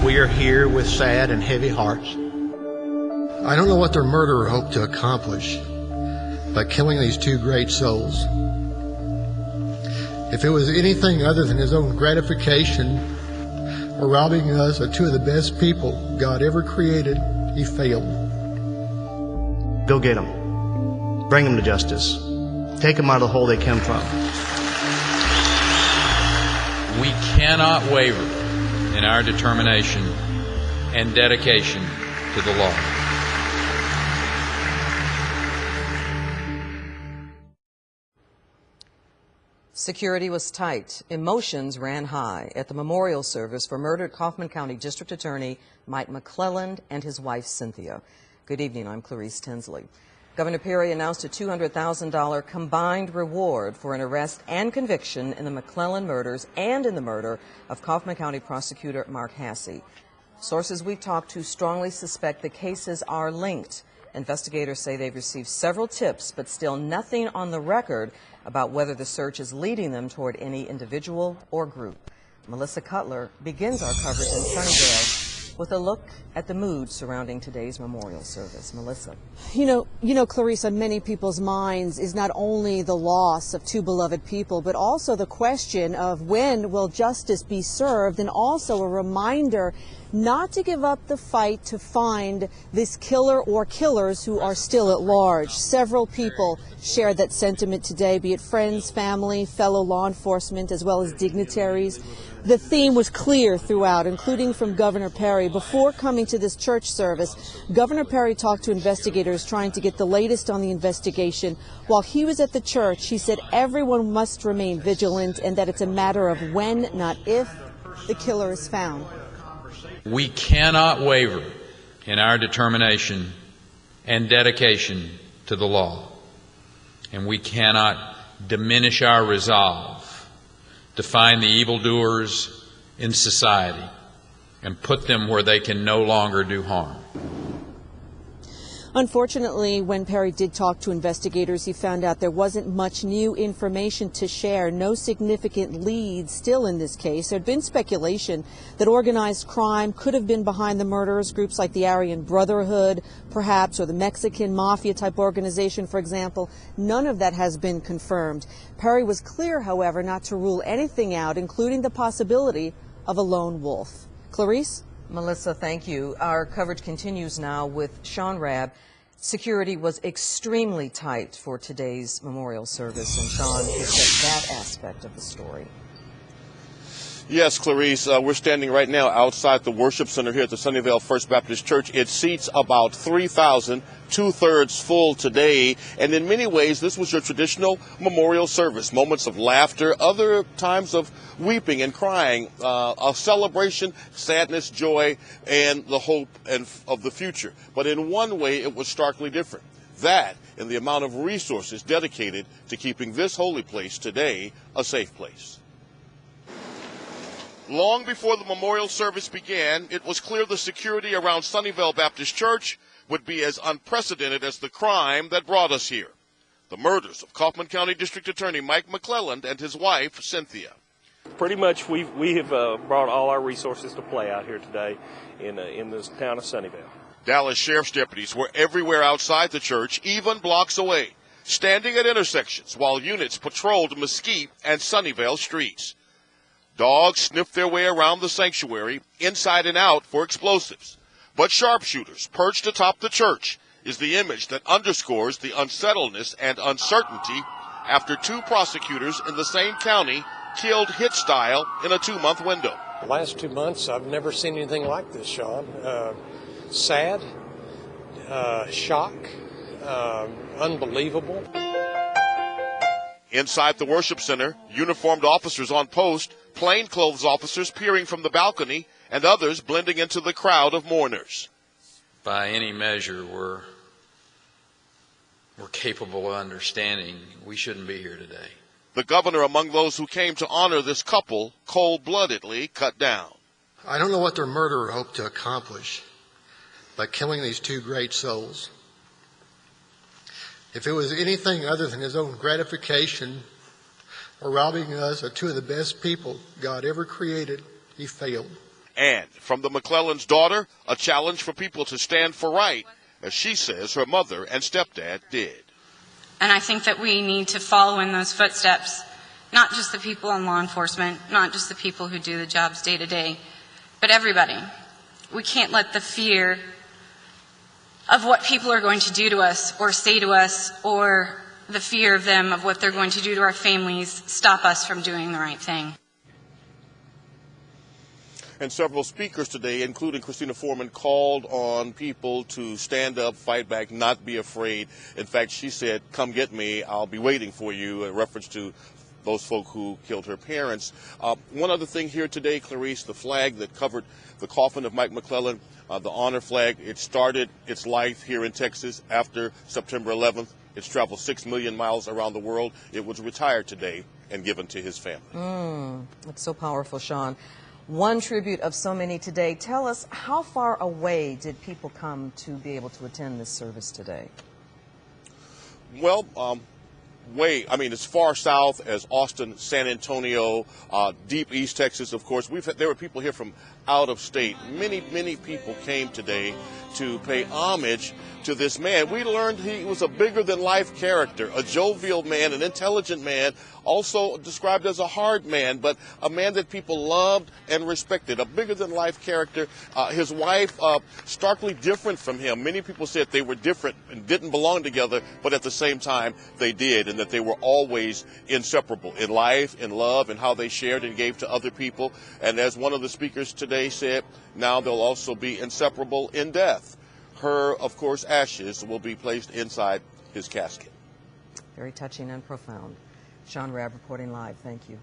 We are here with sad and heavy hearts. I don't know what their murderer hoped to accomplish by killing these two great souls. If it was anything other than his own gratification or robbing us of two of the best people God ever created, he failed. Go get them. Bring them to justice. Take them out of the hole they came from. We cannot waver in our determination and dedication to the law. Security was tight. Emotions ran high at the memorial service for murdered Kaufman County District Attorney Mike McClelland and his wife Cynthia. Good evening, I'm Clarice Tinsley. Governor Perry announced a $200,000 combined reward for an arrest and conviction in the McClelland murders and in the murder of Kaufman County Prosecutor Mark Hasse. Sources we've talked to strongly suspect the cases are linked. Investigators say they've received several tips, but still nothing on the record about whether the search is leading them toward any individual or group. Melissa Cutler begins our coverage in Sunnyvale with a look at the mood surrounding today's memorial service. Melissa. You know, Clarice, on many people's minds is not only the loss of two beloved people, but also the question of when will justice be served, and also a reminder not to give up the fight to find this killer or killers who are still at large. Several people shared that sentiment today, be it friends, family, fellow law enforcement, as well as dignitaries. The theme was clear throughout, including from Governor Perry. Before coming to this church service, Governor Perry talked to investigators trying to get the latest on the investigation. While he was at the church, he said everyone must remain vigilant and that it's a matter of when, not if, the killer is found. We cannot waver in our determination and dedication to the law, and we cannot diminish our resolve to find the evildoers in society and put them where they can no longer do harm. Unfortunately, when Perry did talk to investigators, he found out there wasn't much new information to share, no significant leads still in this case. There had been speculation that organized crime could have been behind the murders, groups like the Aryan Brotherhood, perhaps, or the Mexican Mafia type organization, for example. None of that has been confirmed. Perry was clear, however, not to rule anything out, including the possibility of a lone wolf. Clarice? Melissa, thank you. Our coverage continues now with Sean Rabb. Security was extremely tight for today's memorial service, and Sean is at that aspect of the story. Yes, Clarice, we're standing right now outside the worship center here at the Sunnyvale First Baptist Church. It seats about 3,000, two-thirds full today. And in many ways, this was your traditional memorial service. Moments of laughter, other times of weeping and crying, a celebration, sadness, joy, and the hope of the future. But in one way, it was starkly different. That and the amount of resources dedicated to keeping this holy place today a safe place. Long before the memorial service began, it was clear the security around Sunnyvale Baptist Church would be as unprecedented as the crime that brought us here. The murders of Kaufman County District Attorney Mike McClelland and his wife, Cynthia. Pretty much we have brought all our resources to play out here today in this town of Sunnyvale. Dallas Sheriff's deputies were everywhere outside the church, even blocks away, standing at intersections while units patrolled Mesquite and Sunnyvale streets. Dogs sniffed their way around the sanctuary, inside and out, for explosives. But sharpshooters perched atop the church is the image that underscores the unsettledness and uncertainty after two prosecutors in the same county killed hit style in a 2-month window. The last 2 months, I've never seen anything like this, Sean. Sad, shock, unbelievable. Inside the worship center, uniformed officers on post, plainclothes officers peering from the balcony, and others blending into the crowd of mourners. By any measure, we're capable of understanding we shouldn't be here today. The governor among those who came to honor this couple cold-bloodedly cut down. I don't know what their murderer hoped to accomplish by killing these two great souls. If it was anything other than his own gratification or robbing us of two of the best people God ever created, he failed. And from the McClellan's daughter, a challenge for people to stand for right, as she says her mother and stepdad did. And I think that we need to follow in those footsteps, not just the people in law enforcement, not just the people who do the jobs day to day, but everybody. We can't let the fear of what people are going to do to us or say to us, or the fear of them of what they're going to do to our families, stop us from doing the right thing. And several speakers today, including Christina Foreman, called on people to stand up, fight back, not be afraid. In fact, she said, "Come get me, I'll be waiting for you," in reference to those folk who killed her parents. One other thing here today, Clarice, the flag that covered the coffin of Mike McClellan, the honor flag, it started its life here in Texas after September 11th. It's traveled 6 million miles around the world. It was retired today and given to his family. That's so powerful, Sean. One tribute of so many today. Tell us, how far away did people come to be able to attend this service today? Well, as far south as Austin, San Antonio, deep East Texas, of course. There were people here from out of state. Many people came today to pay homage to this man. We learned he was a bigger-than-life character, a jovial man, an intelligent man, also described as a hard man, but a man that people loved and respected, a bigger-than-life character. His wife, starkly different from him. Many people said they were different and didn't belong together, but at the same time, they did, and that they were always inseparable in life, in love, and how they shared and gave to other people. And as one of the speakers today said, now they'll also be inseparable in death. Her, of course, ashes will be placed inside his casket. Very touching and profound. Sean Rabb reporting live. Thank you.